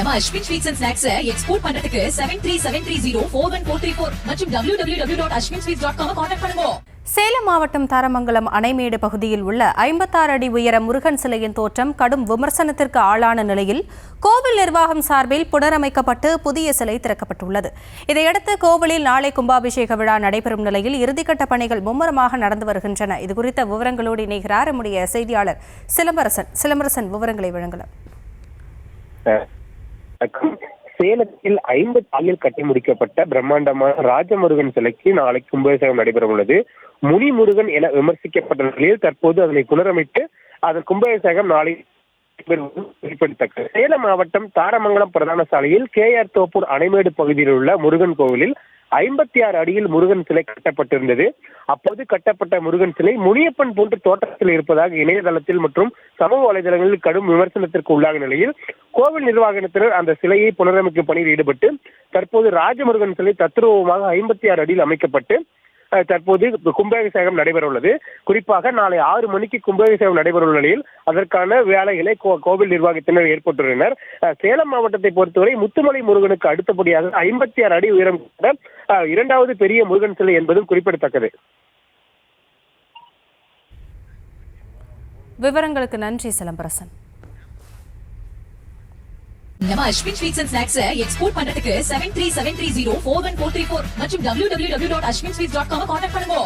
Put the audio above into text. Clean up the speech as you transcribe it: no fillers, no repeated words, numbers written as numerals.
நம்ம Ashwin sweets and snacks export பண்றதுக்கு 7373041434 மற்றும் www.ashwinsweets.com கான்டாக்ட் பண்ணுங்க. சேலம் மாவட்டம் தாரமங்கலம் அணைமேடு பகுதியில் உள்ள 56 அடி உயர முருகன் சிலையின் தோற்றம் கடும் விமர்சனத்திற்கு ஆளான நிலையில் கோவில் நிர்வாகம் சார்பில் புனரமைக்கப்பட்டு புதிய சிலை திறக்கப்பட்டுள்ளது. இதையடுத்து கோவிலில் நாளை கும்பாபிஷேக விழா நடைபெறும் நிலையில் இறுதிக்கட்ட பணிகள் மும்முரமாக நடந்து வருகின்றன. இதுகுறித்த விவரங்களோடு இணைகிறார் நம்முடைய செய்தியாளர் சிலம்பரசன். விவரங்களை வழங்கலாம். சேலத்தில் 50 ஆண்டில் கட்டி முடிக்கப்பட்ட பிரம்மாண்டமான ராஜமுருகன் சிலைக்கு நாளை கும்பாபிஷேகம் நடைபெற உள்ளது. முனிமுருகன் என விமர்சிக்கப்பட்ட நிலையில் தற்போது அதனை புனரமைத்து அதன் கும்பாபிஷேகம் நாளை குறிப்பிடத்தக்கது. சேலம் மாவட்டம் தாரமங்கலம் பிரதான சாலையில் KR தோப்பூர் அணைமேடு பகுதியில் உள்ள முருகன் கோவிலில் 56 அடியில் முருகன் சிலை கட்டப்பட்டிருந்தது. அப்போது கட்டப்பட்ட முருகன் சிலை முனியப்பன் போன்ற தோற்றத்தில் இருப்பதாக இணையதளத்தில் மற்றும் சமூக வலைதளங்களில் கடும் விமர்சனத்திற்கு உள்ளாக நிலையில் கோவில் நிர்வாகத்தினர் அந்த சிலையை புனரமைக்கும் பணியில் ஈடுபட்டு தற்போது ராஜமுருகன் சிலை தத்ரூபமாக 56 அடியில் அமைக்கப்பட்டு தற்போது கும்பாபிஷேகம் நடைபெற உள்ளது. குறிப்பாக நாளை 6 மணிக்கு கும்பாபிஷேகம் நடைபெற உள்ள நிலையில் அதற்கான வேலைகளை கோவில் நிர்வாகத்தினர் ஏற்பட்டுள்ளனர். சேலம் மாவட்டத்தை பொறுத்தவரை முத்துமலை முருகனுக்கு அடுத்தபடியாக 56 அடி உயரம் கொண்ட 2வது பெரிய முருகன் சிலை என்பதும் குறிப்பிடத்தக்கது. விவரங்களுக்கு நன்றி சிலம்பரசன். நம்ம Ashwin sweets and snacks export பண்றதுக்கு 7373041434 மற்றும் www.ashwinsweets.com கான்டாக்ட் பண்ணுங்க.